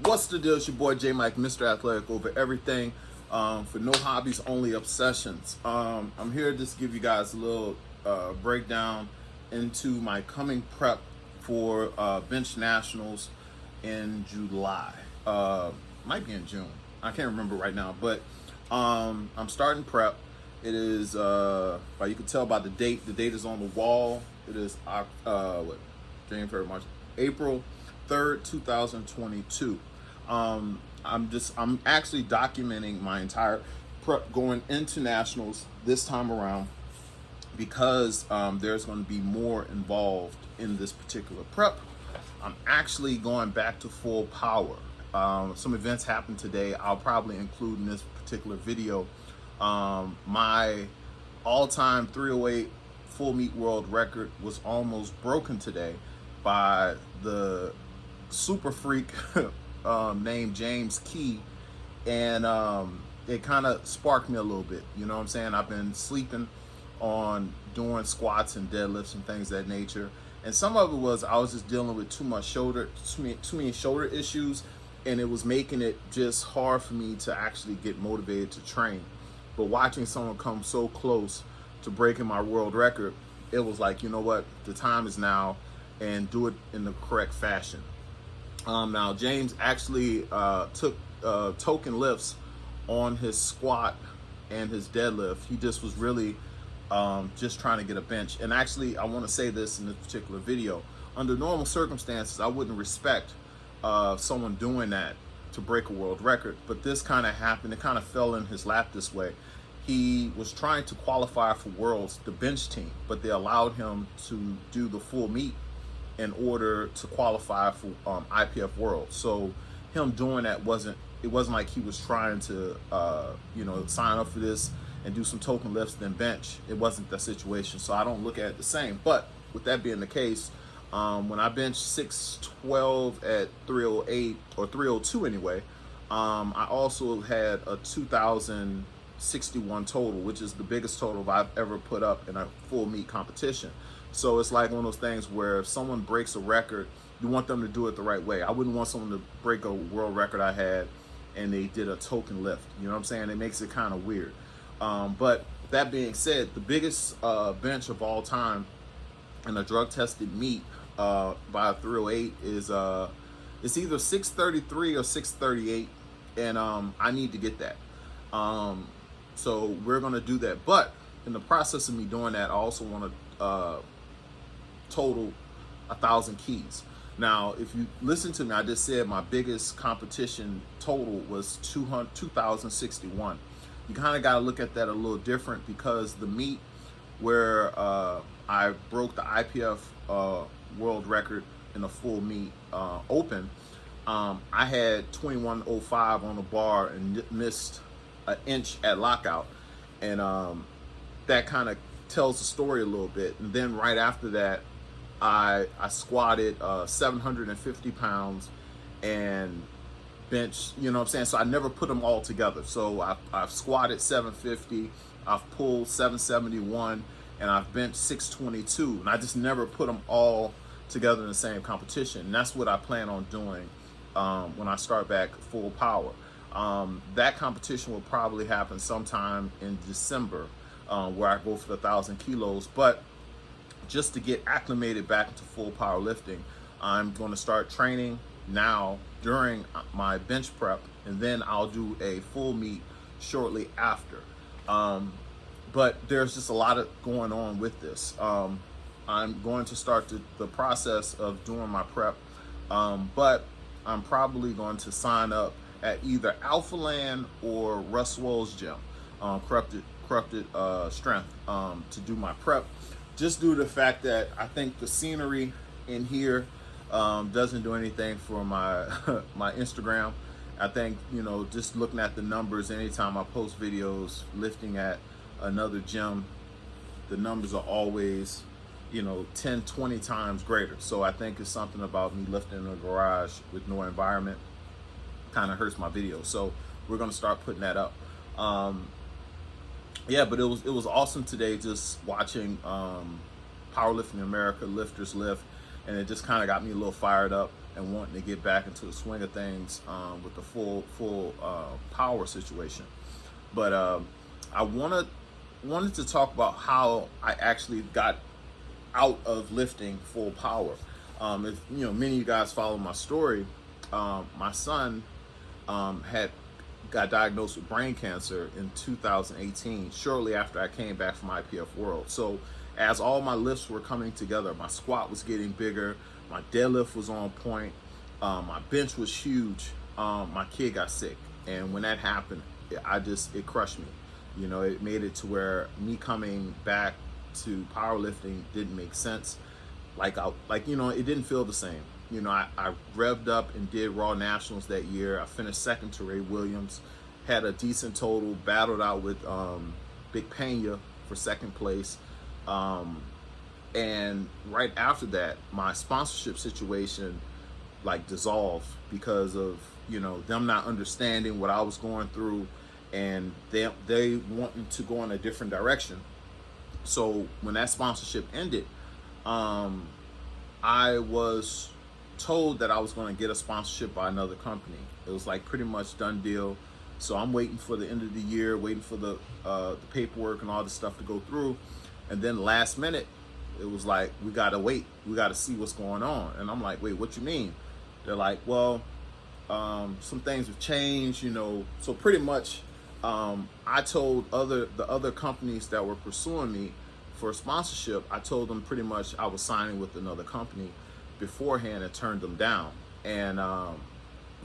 What's the deal? It's your boy J Mike, Mr. Athletic over everything. For no hobbies, only obsessions. I'm here to just give you guys a little breakdown into my coming prep for bench nationals in July. Might be in June. I can't remember right now, but I'm starting prep. It is, you can tell by the date. The date is on the wall. It is January, February, March, April 3rd, 2022. I'm actually documenting my entire prep going into nationals this time around because there's going to be more involved in this particular prep. I'm actually going back to full power. Some events happened today. I'll probably include in this particular video my all-time 308 full meet world record was almost broken today by the super freak named James Key, and it kind of sparked me a little bit. You know what I'm saying? I've been sleeping on doing squats and deadlifts and things of that nature, and some of it was I was just dealing with too many shoulder issues, and it was making it just hard for me to actually get motivated to train. But watching someone come so close to breaking my world record, it was like, you know what, the time is now, and do it in the correct fashion. Now, James actually took token lifts on his squat and his deadlift. He just was really just trying to get a bench. And actually, I want to say this in this particular video. Under normal circumstances, I wouldn't respect someone doing that to break a world record. But this kind of happened. It kind of fell in his lap this way. He was trying to qualify for Worlds, the bench team, but they allowed him to do the full meet in order to qualify for IPF World. So him doing that wasn't like he was trying to sign up for this and do some token lifts then bench. It wasn't the situation. So I don't look at it the same. But with that being the case, when I benched 612 at 308 or 302 anyway, I also had a 2061 total, which is the biggest total I've ever put up in a full meet competition. So it's like one of those things where if someone breaks a record, you want them to do it the right way. I wouldn't want someone to break a world record I had and they did a token lift. You know what I'm saying? It makes it kind of weird. But that being said, the biggest bench of all time in a drug tested meet by 308 is it's either 633 or 638, and I need to get that. So we're gonna do that. But in the process of me doing that, I also want to total 1,000 keys. Now, if you listen to me, I just said my biggest competition total was 2,061. You kind of got to look at that a little different because the meet where I broke the IPF world record in a full meet open, I had 21:05 on the bar and missed an inch at lockout, and that kind of tells the story a little bit. And then right after that, I squatted 750 pounds and bench, you know what I'm saying? So I never put them all together. So I've squatted 750, I've pulled 771, and I've benched 622. And I just never put them all together in the same competition. And that's what I plan on doing when I start back full power. That competition will probably happen sometime in December, where I go for the 1,000 kilos. But just to get acclimated back into full powerlifting, I'm going to start training now during my bench prep, and then I'll do a full meet shortly after. But there's just a lot of going on with this. I'm going to start the process of doing my prep, but I'm probably going to sign up at either Alphaland or Russ Swole's gym, Corrupted Strength, to do my prep. Just due to the fact that I think the scenery in here doesn't do anything for my my Instagram. I think, just looking at the numbers, anytime I post videos lifting at another gym, the numbers are always, 10, 20 times greater. So I think it's something about me lifting in a garage with no environment kind of hurts my video. So we're going to start putting that up. Yeah, but it was awesome today just watching Powerlifting America Lifters Lift, and it just kind of got me a little fired up. and wanting to get back into the swing of things with the full power situation. But I wanted to talk about how I actually got out of lifting full power. If many of you guys follow my story, my son got diagnosed with brain cancer in 2018, shortly after I came back from IPF World. So as all my lifts were coming together, my squat was getting bigger, my deadlift was on point, my bench was huge, my kid got sick. And when that happened, it crushed me. It made it to where me coming back to powerlifting didn't make sense. It didn't feel the same. I revved up and did Raw Nationals that year. I finished second to Ray Williams, had a decent total, battled out with Big Pena for second place. And right after that, my sponsorship situation dissolved because of, them not understanding what I was going through, and they wanting to go in a different direction. So when that sponsorship ended, I was told that I was going to get a sponsorship by another company. It was pretty much done deal. So I'm waiting for the end of the year, waiting for the paperwork and all this stuff to go through. And then last minute, it was we got to wait. We got to see what's going on. And I'm like, wait, what you mean? They're like, well, some things have changed, So pretty much, I told the other companies that were pursuing me for sponsorship, I told them pretty much I was signing with another company beforehand and turned them down. And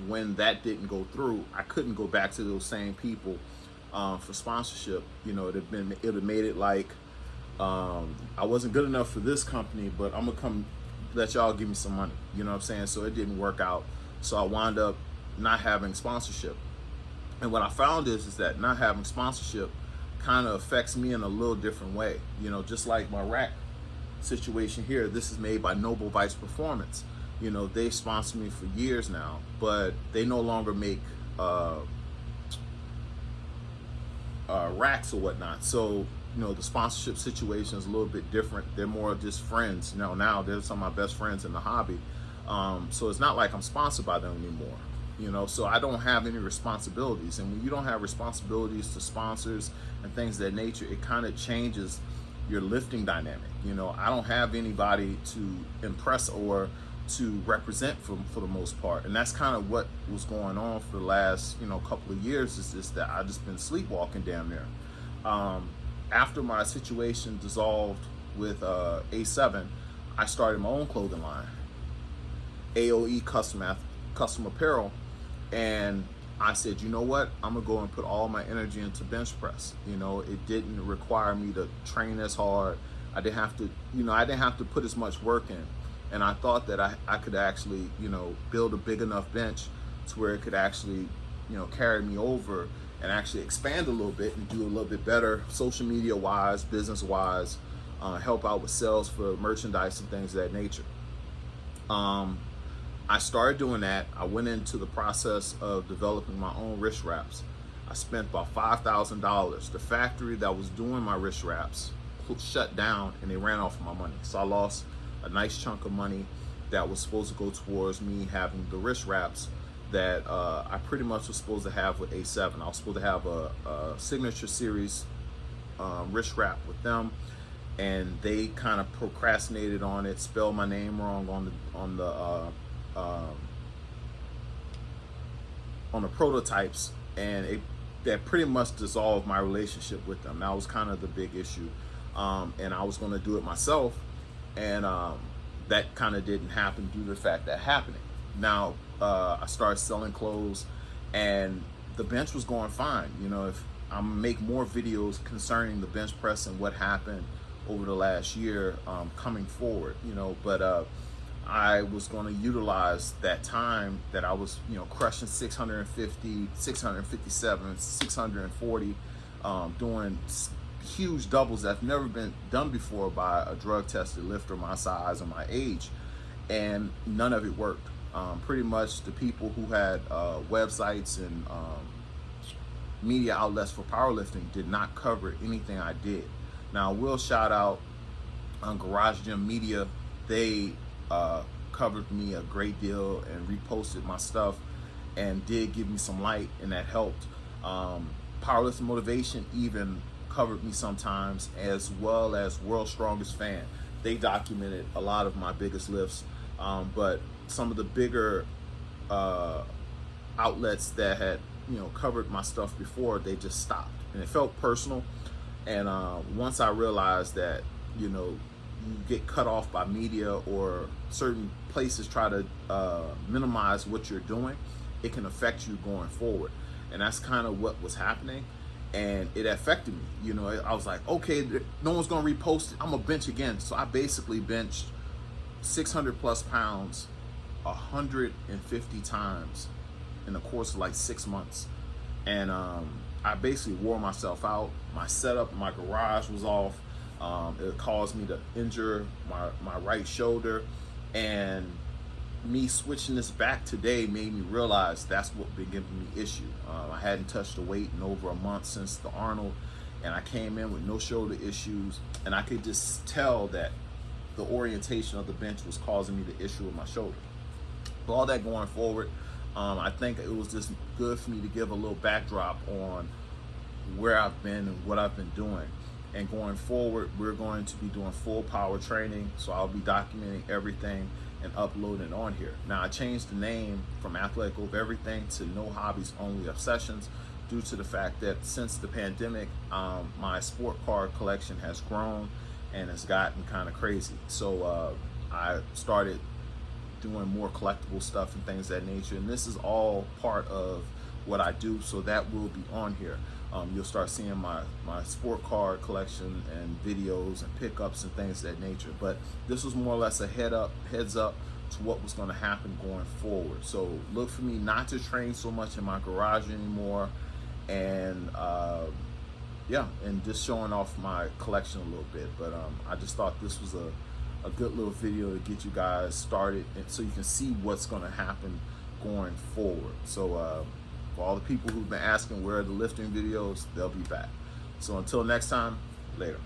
when that didn't go through, I couldn't go back to those same people for sponsorship. It had made it I wasn't good enough for this company, but I'm gonna come let y'all give me some money. You know what I'm saying? So it didn't work out. So I wound up not having sponsorship. And what I found is that not having sponsorship kind of affects me in a little different way. Just like my rack situation here, this is made by Noble Vice Performance. They've sponsored me for years now, but they no longer make racks or whatnot. So, the sponsorship situation is a little bit different. They're more just friends. Now they're some of my best friends in the hobby. So it's not like I'm sponsored by them anymore. So I don't have any responsibilities. And when you don't have responsibilities to sponsors and things of that nature, it kind of changes your lifting dynamic. I don't have anybody to impress or to represent for the most part. And that's kind of what was going on for the last, couple of years, is just that I just been sleepwalking damn near. After my situation dissolved with A7, I started my own clothing line, AOE Custom Apparel. And I said, you know what? I'm gonna go and put all my energy into bench press. It didn't require me to train as hard. I didn't have to put as much work in. And I thought that I could actually, build a big enough bench to where it could actually, carry me over and actually expand a little bit and do a little bit better social media wise, business wise, help out with sales for merchandise and things of that nature. I started doing that. I went into the process of developing my own wrist wraps. I spent about $5,000. The factory that was doing my wrist wraps shut down, and they ran off of my money. So I lost a nice chunk of money that was supposed to go towards me having the wrist wraps that I pretty much was supposed to have with A7. I was supposed to have a signature series wrist wrap with them, and they kind of procrastinated on it, spelled my name wrong on the prototypes, and that pretty much dissolved my relationship with them. That was kind of the big issue, and I was going to do it myself, and that kind of didn't happen due to the fact that happening. Now I started selling clothes, and the bench was going fine. If I'm make more videos concerning the bench press and what happened over the last year coming forward, but I was going to utilize that time that I was, crushing 650, 657, 640, doing huge doubles that's never been done before by a drug-tested lifter my size and my age, and none of it worked. Pretty much the people who had websites and media outlets for powerlifting did not cover anything I did. Now I will shout out on Garage Gym Media. They covered me a great deal and reposted my stuff and did give me some light, and that helped. Powerlifting Motivation even covered me sometimes, as well as World's Strongest Fan. They documented a lot of my biggest lifts, but some of the bigger outlets that had covered my stuff before, they just stopped, and it felt personal. And once I realized that you get cut off by media, or certain places try to minimize what you're doing, it can affect you going forward. And that's kind of what was happening, and it affected me. I was like, okay, no one's gonna repost it, I'm gonna bench again. So I basically benched 600 plus pounds 150 times in the course of like 6 months. And I basically wore myself out. My setup in my garage was off. It caused me to injure my right shoulder, and me switching this back today made me realize that's what been giving me issue. I hadn't touched the weight in over a month since the Arnold, and I came in with no shoulder issues, and I could just tell that the orientation of the bench was causing me the issue with my shoulder. But all that going forward, I think it was just good for me to give a little backdrop on where I've been and what I've been doing. And going forward, we're going to be doing full power training, so I'll be documenting everything and uploading it on here. Now, I changed the name from Athletic Over Everything to No Hobbies Only Obsessions, due to the fact that since the pandemic, my sport card collection has grown and it's gotten kind of crazy. So I started doing more collectible stuff and things of that nature, and this is all part of what I do, so that will be on here. You'll start seeing my sport card collection and videos and pickups and things of that nature. But this was more or less a heads up to what was going to happen going forward. So look for me not to train so much in my garage anymore, and yeah, and just showing off my collection a little bit. But I just thought this was a good little video to get you guys started, and so you can see what's going to happen going forward. So for all the people who've been asking where are the lifting videos, they'll be back. So until next time, later.